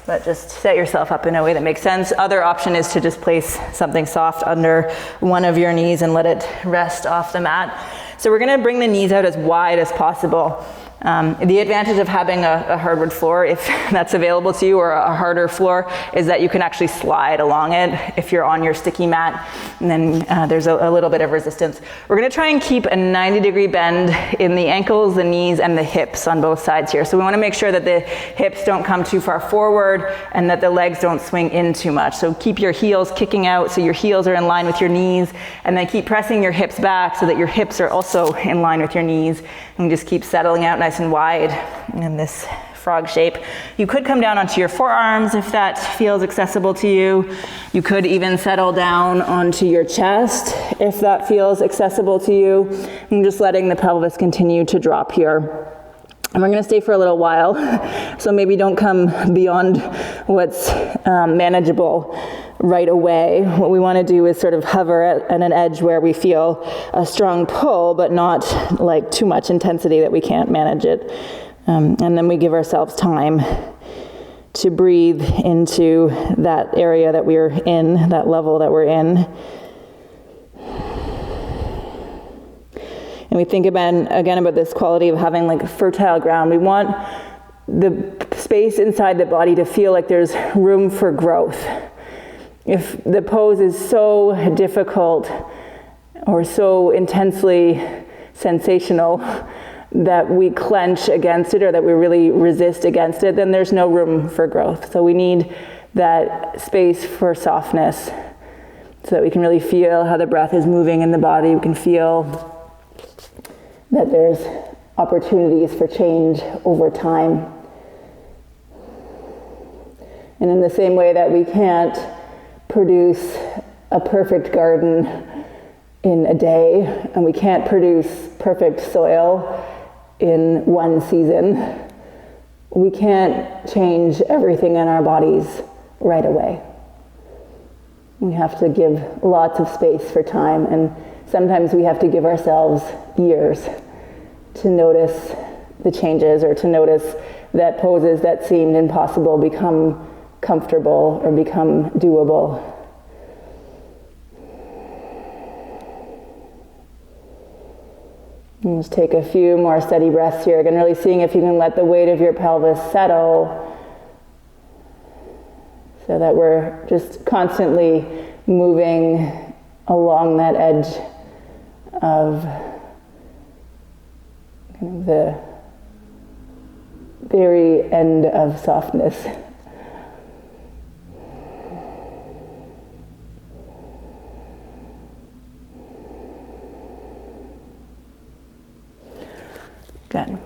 but just set yourself up in a way that makes sense. Other option is to just place something soft under one of your knees and let it rest off the mat. So we're gonna bring the knees out as wide as possible. The advantage of having a hardwood floor, if that's available to you, or a harder floor, is that you can actually slide along it if you're on your sticky mat, and then there's a little bit of resistance. We're gonna try and keep a 90-degree bend in the ankles, the knees, and the hips on both sides here. So we wanna make sure that the hips don't come too far forward and that the legs don't swing in too much. So keep your heels kicking out so your heels are in line with your knees, and then keep pressing your hips back so that your hips are also in line with your knees, and just keep settling out nice and wide in this frog shape. You could come down onto your forearms if that feels accessible to you. You could even settle down onto your chest if that feels accessible to you. And just letting the pelvis continue to drop here. And we're gonna stay for a little while, so maybe don't come beyond what's manageable right away. What we wanna do is sort of hover at an edge where we feel a strong pull, but not like too much intensity that we can't manage it. And then we give ourselves time to breathe into that area that we're in, that level that we're in. And we think about this quality of having like fertile ground. We want the space inside the body to feel like there's room for growth. If the pose is so difficult or so intensely sensational that we clench against it or that we really resist against it, then there's no room for growth. So we need that space for softness so that we can really feel how the breath is moving in the body. We can feel that there's opportunities for change over time. And in the same way that we can't produce a perfect garden in a day, and we can't produce perfect soil in one season, we can't change everything in our bodies right away. We have to give lots of space for time, and sometimes we have to give ourselves years to notice the changes, or to notice that poses that seemed impossible become comfortable or become doable. And just take a few more steady breaths here. Again, really seeing if you can let the weight of your pelvis settle so that we're just constantly moving along that edge of kind of the very end of softness. Good.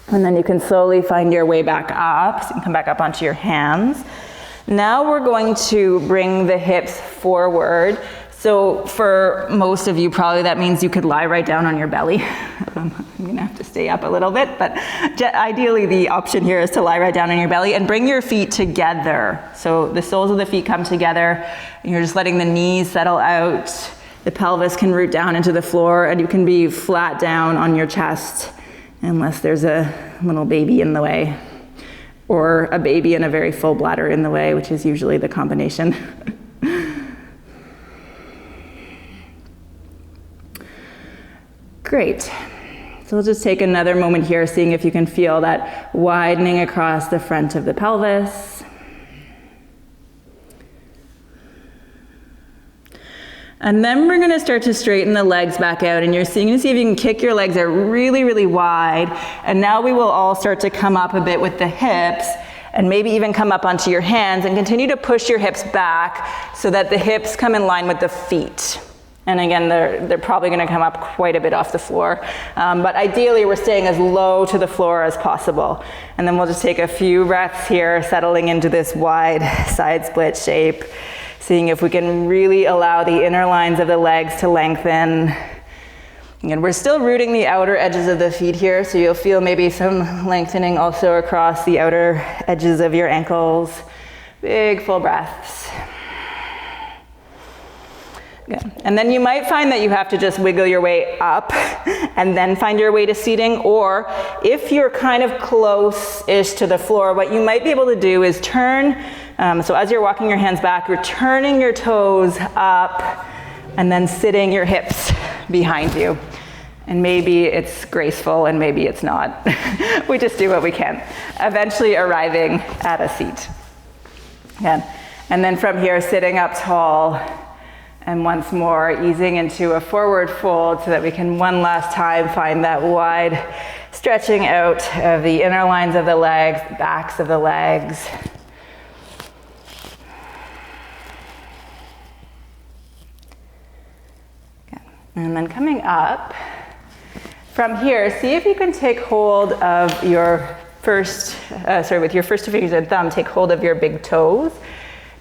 And then you can slowly find your way back up. So you can come back up onto your hands. Now we're going to bring the hips forward. So for most of you, probably that means you could lie right down on your belly. I'm gonna have to stay up a little bit, but ideally the option here is to lie right down on your belly and bring your feet together. So the soles of the feet come together, and you're just letting the knees settle out. The pelvis can root down into the floor, and you can be flat down on your chest unless there's a little baby in the way, or a baby and a very full bladder in the way, which is usually the combination. Great. So we'll just take another moment here, seeing if you can feel that widening across the front of the pelvis. And then we're gonna start to straighten the legs back out, and you're going to see if you can kick your legs out really, really wide. And now we will all start to come up a bit with the hips, and maybe even come up onto your hands, and continue to push your hips back so that the hips come in line with the feet. And again, they're probably gonna come up quite a bit off the floor. But ideally, we're staying as low to the floor as possible. And then we'll just take a few breaths here, settling into this wide side split shape, seeing if we can really allow the inner lines of the legs to lengthen. And we're still rooting the outer edges of the feet here, so you'll feel maybe some lengthening also across the outer edges of your ankles. Big full breaths. Good. And then you might find that you have to just wiggle your way up and then find your way to seating, or if you're kind of close-ish to the floor, what you might be able to do is turn, so as you're walking your hands back, you're turning your toes up and then sitting your hips behind you. And maybe it's graceful and maybe it's not. We just do what we can, eventually arriving at a seat. Yeah. And then from here, sitting up tall, and once more easing into a forward fold so that we can one last time find that wide stretching out of the inner lines of the legs, backs of the legs. Okay. And then coming up, from here, see if you can take hold of your with your first two fingers and thumb, take hold of your big toes.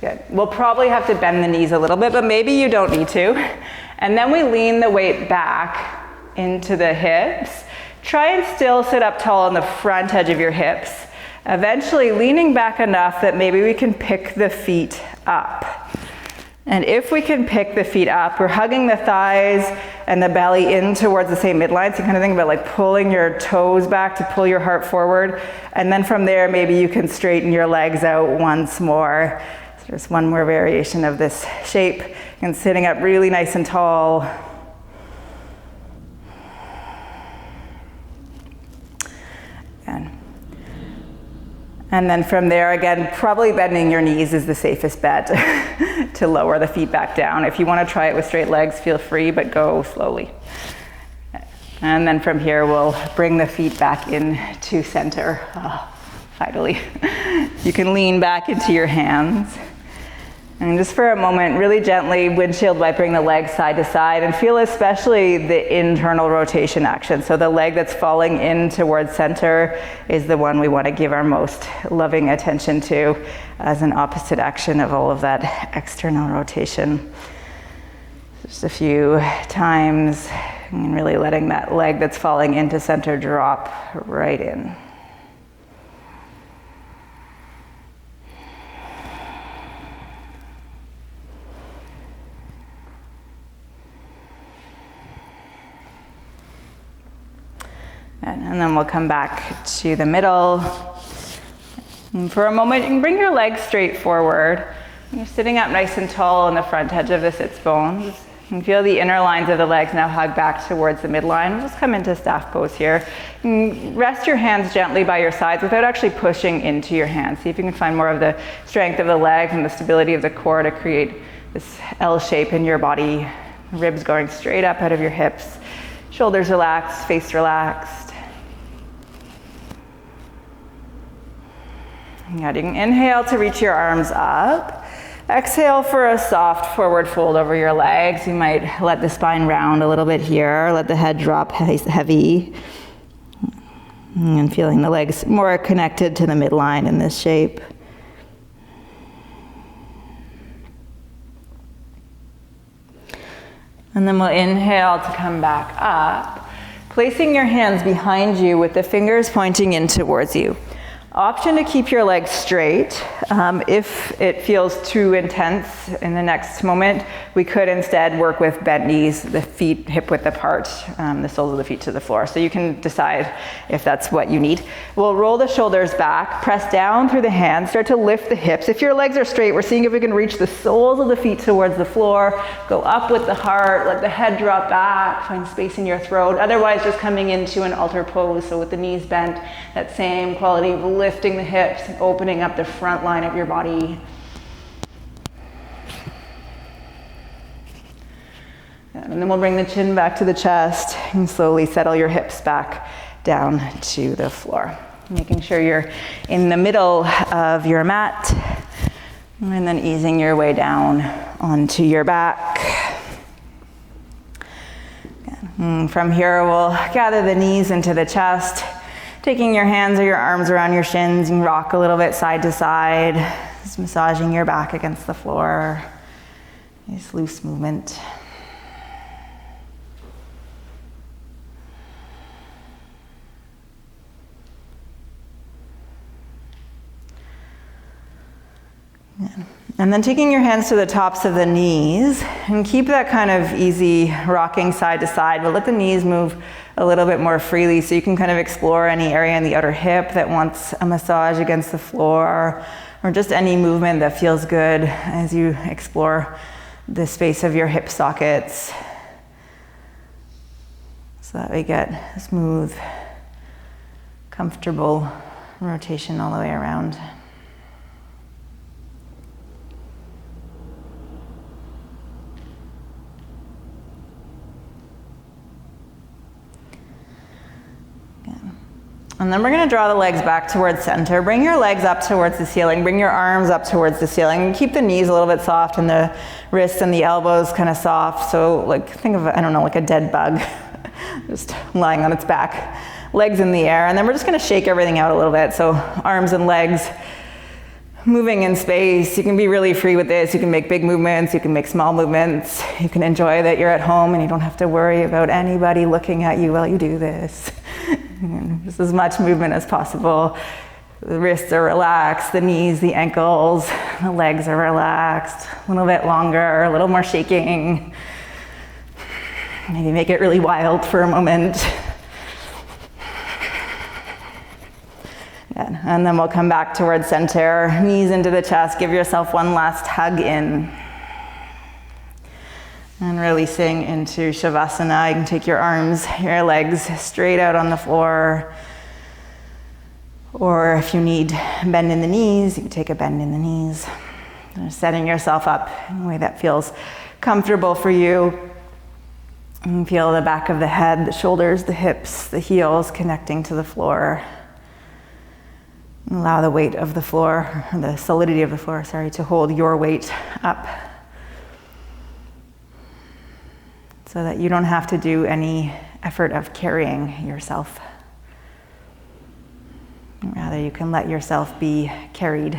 Good. We'll probably have to bend the knees a little bit, but maybe you don't need to. And then we lean the weight back into the hips. Try and still sit up tall on the front edge of your hips. Eventually leaning back enough that maybe we can pick the feet up. And if we can pick the feet up, we're hugging the thighs and the belly in towards the same midline. So kind of think about like pulling your toes back to pull your heart forward. And then from there, maybe you can straighten your legs out once more. There's one more variation of this shape, and sitting up really nice and tall. And then from there, again, probably bending your knees is the safest bet to lower the feet back down. If you want to try it with straight legs, feel free, but go slowly. And then from here, we'll bring the feet back into center. Oh, finally. You can lean back into your hands. And just for a moment, really gently windshield wiping the legs side to side, and feel especially the internal rotation action. So the leg that's falling in towards center is the one we want to give our most loving attention to as an opposite action of all of that external rotation. Just a few times, and really letting that leg that's falling into center drop right in. And then we'll come back to the middle. And for a moment, you can bring your legs straight forward. You're sitting up nice and tall on the front edge of the sits bones. You can feel the inner lines of the legs now hug back towards the midline. We'll just come into staff pose here. You can rest your hands gently by your sides without actually pushing into your hands. See if you can find more of the strength of the legs and the stability of the core to create this L shape in your body. Ribs going straight up out of your hips. Shoulders relaxed, face relaxed. Good. You can inhale to reach your arms up. Exhale for a soft forward fold over your legs. You might let the spine round a little bit here, let the head drop heavy. And feeling the legs more connected to the midline in this shape. And then we'll inhale to come back up, placing your hands behind you with the fingers pointing in towards you. Option to keep your legs straight. If it feels too intense in the next moment, we could instead work with bent knees, the feet hip width apart, the soles of the feet to the floor. So you can decide if that's what you need. We'll roll the shoulders back, press down through the hands, start to lift the hips. If your legs are straight, we're seeing if we can reach the soles of the feet towards the floor, go up with the heart, let the head drop back, find space in your throat. Otherwise, just coming into an altar pose, so with the knees bent, that same quality of lifting the hips and opening up the front line of your body. And then we'll bring the chin back to the chest and slowly settle your hips back down to the floor. Making sure you're in the middle of your mat and then easing your way down onto your back. And from here, we'll gather the knees into the chest. Taking your hands or your arms around your shins and rock a little bit side to side, just massaging your back against the floor. Nice loose movement. And then taking your hands to the tops of the knees and keep that kind of easy rocking side to side, but let the knees move a little bit more freely so you can kind of explore any area in the outer hip that wants a massage against the floor, or just any movement that feels good as you explore the space of your hip sockets, so that we get a smooth, comfortable rotation all the way around. And then we're going to draw the legs back towards center. Bring your legs up towards the ceiling. Bring your arms up towards the ceiling. And keep the knees a little bit soft and the wrists and the elbows kind of soft. So like think of, I don't know, like a dead bug just lying on its back. Legs in the air. And then we're just going to shake everything out a little bit. So arms and legs moving in space. You can be really free with this. You can make big movements. You can make small movements. You can enjoy that you're at home and you don't have to worry about anybody looking at you while you do this. Just as much movement as possible. The wrists are relaxed, the knees, the ankles, the legs are relaxed, a little bit longer, a little more shaking. Maybe make it really wild for a moment. Good. And then we'll come back towards center, knees into the chest, give yourself one last hug in. And releasing into Shavasana. You can take your arms, your legs straight out on the floor. Or if you need bend in the knees, you can take a bend in the knees. Just setting yourself up in a way that feels comfortable for you. And feel the back of the head, the shoulders, the hips, the heels connecting to the floor. And allow the weight of the floor, or the solidity of the floor, to hold your weight up. So that you don't have to do any effort of carrying yourself. Rather, you can let yourself be carried.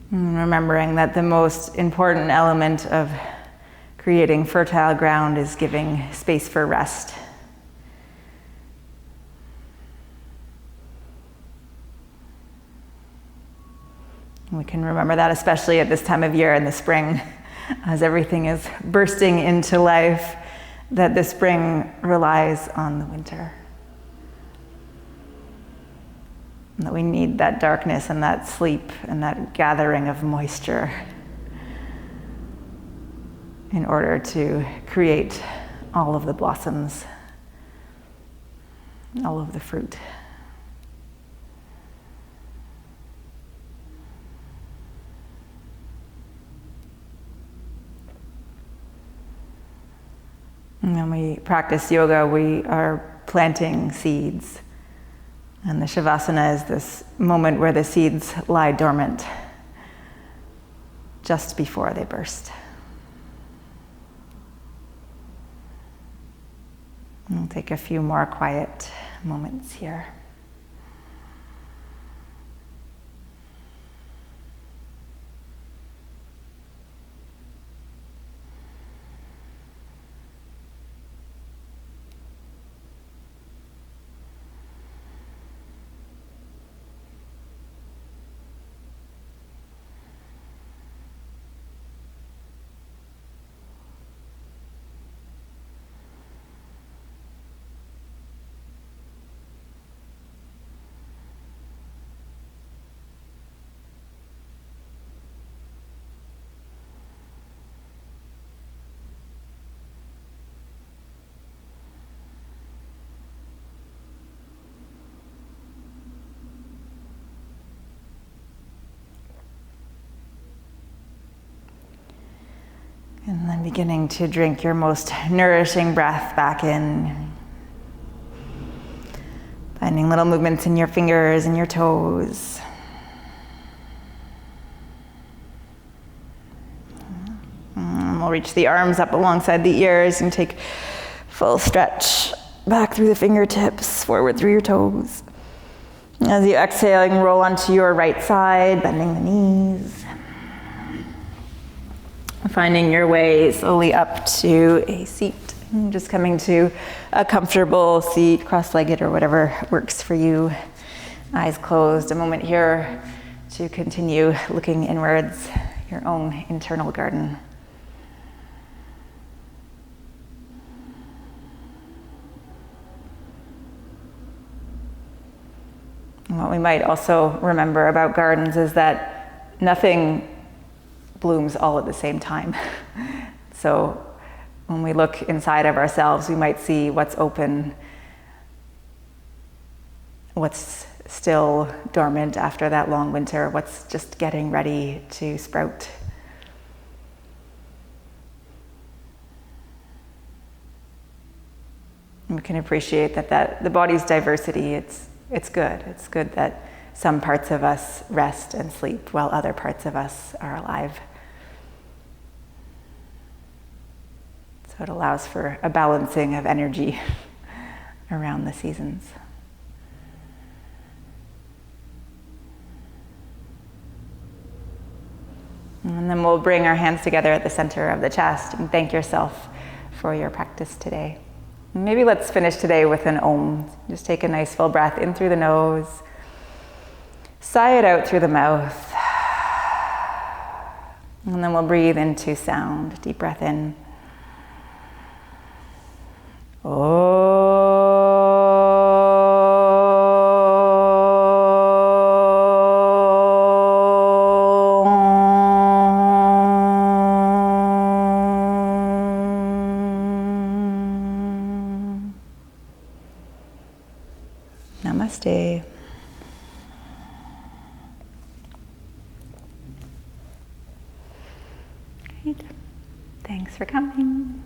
And remembering that the most important element of creating fertile ground is giving space for rest. We can remember that especially at this time of year in the spring, as everything is bursting into life, that the spring relies on the winter. And that we need that darkness and that sleep and that gathering of moisture in order to create all of the blossoms, all of the fruit. And when we practice yoga, we are planting seeds. And the Shavasana is this moment where the seeds lie dormant just before they burst. We'll take a few more quiet moments here. And then beginning to drink your most nourishing breath back in. Finding little movements in your fingers and your toes. And we'll reach the arms up alongside the ears and take full stretch back through the fingertips, forward through your toes. As you exhale, you can roll onto your right side, bending the knees. Finding your way slowly up to a seat. And just coming to a comfortable seat, cross-legged or whatever works for you. Eyes closed. A moment here to continue looking inwards, your own internal garden. And what we might also remember about gardens is that nothing blooms all at the same time. So when we look inside of ourselves, we might see what's open, what's still dormant after that long winter, what's just getting ready to sprout. And we can appreciate that the body's diversity, it's good. It's good that some parts of us rest and sleep while other parts of us are alive. So it allows for a balancing of energy around the seasons. And then we'll bring our hands together at the center of the chest and thank yourself for your practice today. Maybe let's finish today with an Om. Just take a nice full breath in through the nose. Sigh it out through the mouth. And then we'll breathe into sound. Deep breath in. Namaste. Great. Thanks for coming.